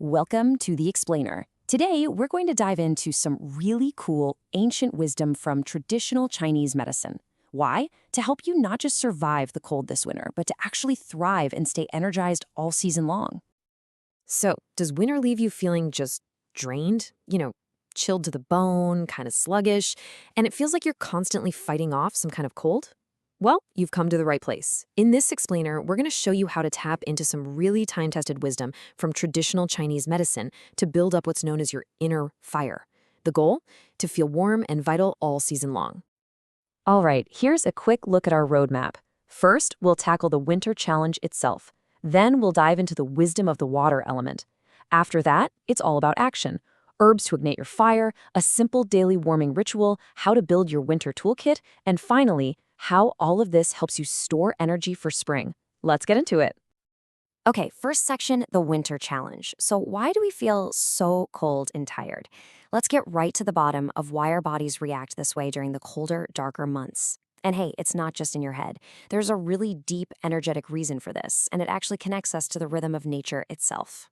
Welcome to The Explainer. Today, we're going to dive into some really cool ancient wisdom from traditional Chinese medicine. Why? To help you not just survive the cold this winter, but to actually thrive and stay energized all season long. So, does winter leave you feeling just drained? Chilled to the bone, kind of sluggish, and it feels like you're constantly fighting off some kind of cold? Well, you've come to the right place. In this explainer, we're going to show you how to tap into some really time-tested wisdom from traditional Chinese medicine to build up what's known as your inner fire. The goal? To feel warm and vital all season long. All right, here's a quick look at our roadmap. First, we'll tackle the winter challenge itself. Then we'll dive into the wisdom of the water element. After that, it's all about action. Herbs to ignite your fire, a simple daily warming ritual, how to build your winter toolkit, and finally, how all of this helps you store energy for spring. Let's get into it. Okay, first section, the winter challenge. So why do we feel so cold and tired? Let's get right to the bottom of why our bodies react this way during the colder, darker months. And hey, it's not just in your head. There's a really deep, energetic reason for this, and it actually connects us to the rhythm of nature itself.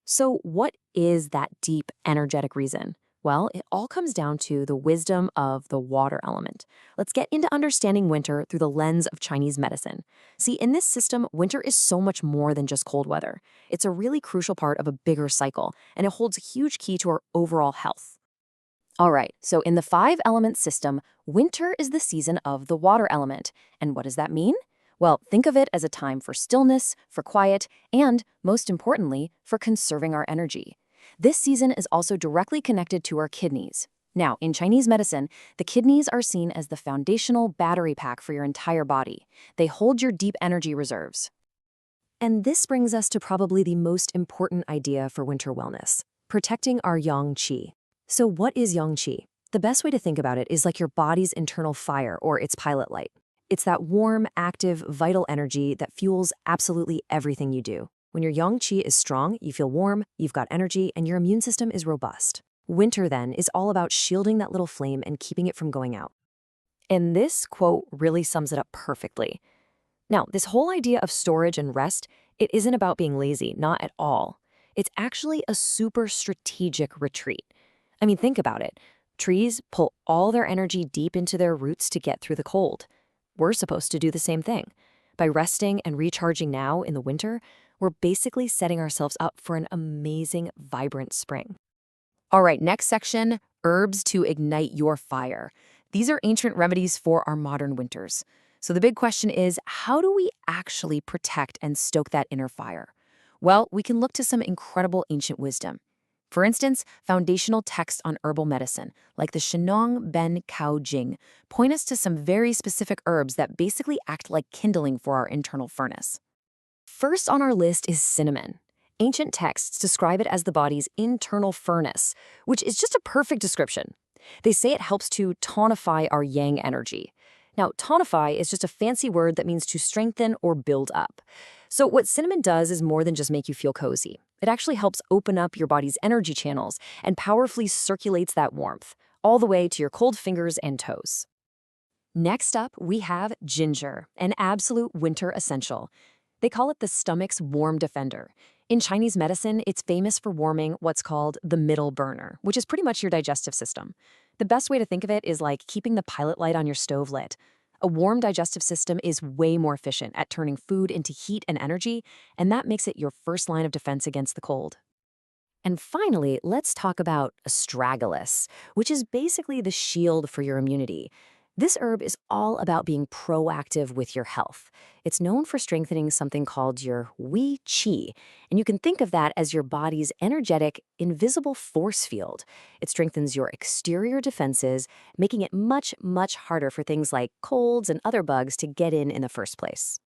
So, what is that deep, energetic reason? Well, it all comes down to the wisdom of the water element. Let's get into understanding winter through the lens of Chinese medicine. See, in this system, winter is so much more than just cold weather. It's a really crucial part of a bigger cycle, and it holds a huge key to our overall health. All right, so in the five-element system, winter is the season of the water element. And what does that mean? Well, think of it as a time for stillness, for quiet, and, most importantly, for conserving our energy. This season is also directly connected to our kidneys. Now, in Chinese medicine, the kidneys are seen as the foundational battery pack for your entire body. They hold your deep energy reserves. And this brings us to probably the most important idea for winter wellness: protecting our yang qi. So what is yang qi? The best way to think about it is like your body's internal fire, or its pilot light. It's that warm, active, vital energy that fuels absolutely everything you do. When your yang qi is strong, you feel warm, you've got energy, and your immune system is robust. Winter, then, is all about shielding that little flame and keeping it from going out. And this quote really sums it up perfectly. Now, this whole idea of storage and rest, it isn't about being lazy, not at all. It's actually a super strategic retreat. I mean, think about it. Trees pull all their energy deep into their roots to get through the cold. We're supposed to do the same thing. By resting and recharging now in the winter, we're basically setting ourselves up for an amazing, vibrant spring. All right, next section, herbs to ignite your fire. These are ancient remedies for our modern winters. So the big question is, how do we actually protect and stoke that inner fire? Well, we can look to some incredible ancient wisdom. For instance, foundational texts on herbal medicine, like the Shenong Ben Cao Jing, point us to some very specific herbs that basically act like kindling for our internal furnace. First on our list is cinnamon. Ancient texts describe it as the body's internal furnace, which is just a perfect description. They say it helps to tonify our yang energy. Now, tonify is just a fancy word that means to strengthen or build up. So what cinnamon does is more than just make you feel cozy. It actually helps open up your body's energy channels and powerfully circulates that warmth, all the way to your cold fingers and toes. Next up, we have ginger, an absolute winter essential. They call it the stomach's warm defender. In Chinese medicine, it's famous for warming what's called the middle burner, which is pretty much your digestive system. The best way to think of it is like keeping the pilot light on your stove lit. A warm digestive system is way more efficient at turning food into heat and energy, and that makes it your first line of defense against the cold. And finally, let's talk about Astragalus, which is basically the shield for your immunity. This herb is all about being proactive with your health. It's known for strengthening something called your Wei Qi, and you can think of that as your body's energetic, invisible force field. It strengthens your exterior defenses, making it much, much harder for things like colds and other bugs to get in the first place.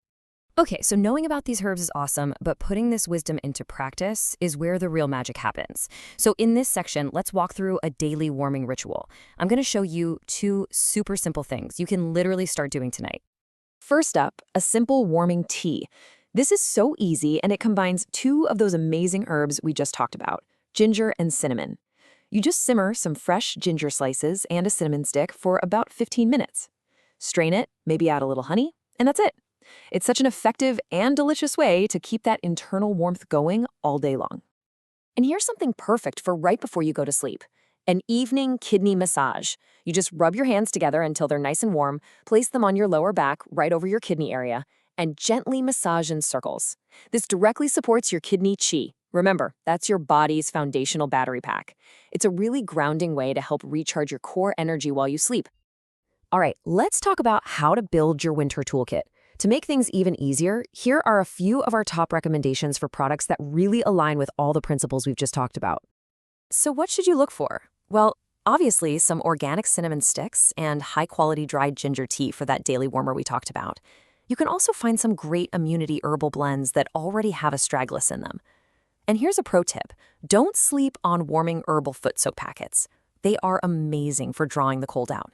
Okay, so knowing about these herbs is awesome, but putting this wisdom into practice is where the real magic happens. So in this section, let's walk through a daily warming ritual. I'm going to show you two super simple things you can literally start doing tonight. First up, a simple warming tea. This is so easy, and it combines two of those amazing herbs we just talked about, ginger and cinnamon. You just simmer some fresh ginger slices and a cinnamon stick for about 15 minutes. Strain it, maybe add a little honey, and that's it. It's such an effective and delicious way to keep that internal warmth going all day long. And here's something perfect for right before you go to sleep. An evening kidney massage. You just rub your hands together until they're nice and warm, place them on your lower back right over your kidney area, and gently massage in circles. This directly supports your kidney chi. Remember, that's your body's foundational battery pack. It's a really grounding way to help recharge your core energy while you sleep. All right, let's talk about how to build your winter toolkit. To make things even easier, here are a few of our top recommendations for products that really align with all the principles we've just talked about. So what should you look for? Well, obviously some organic cinnamon sticks and high-quality dried ginger tea for that daily warmer we talked about. You can also find some great immunity herbal blends that already have Astragalus in them. And here's a pro tip. Don't sleep on warming herbal foot soak packets. They are amazing for drawing the cold out.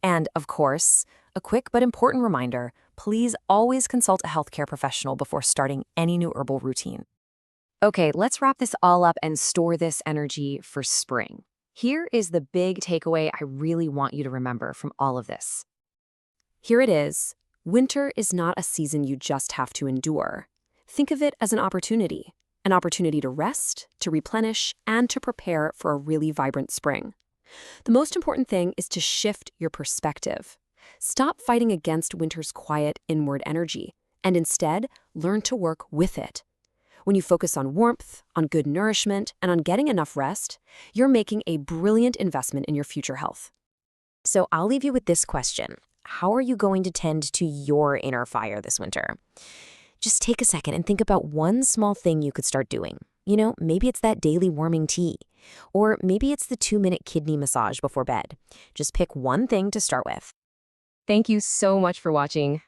And, of course, a quick but important reminder, please always consult a healthcare professional before starting any new herbal routine. Okay, let's wrap this all up and store this energy for spring. Here is the big takeaway I really want you to remember from all of this. Here it is. Winter is not a season you just have to endure. Think of it as an opportunity to rest, to replenish, and to prepare for a really vibrant spring. The most important thing is to shift your perspective. Stop fighting against winter's quiet inward energy, and instead learn to work with it. When you focus on warmth, on good nourishment, and on getting enough rest, you're making a brilliant investment in your future health. So I'll leave you with this question. How are you going to tend to your inner fire this winter? Just take a second and think about one small thing you could start doing. Maybe it's that daily warming tea, or maybe it's the 2-minute kidney massage before bed. Just pick one thing to start with. Thank you so much for watching.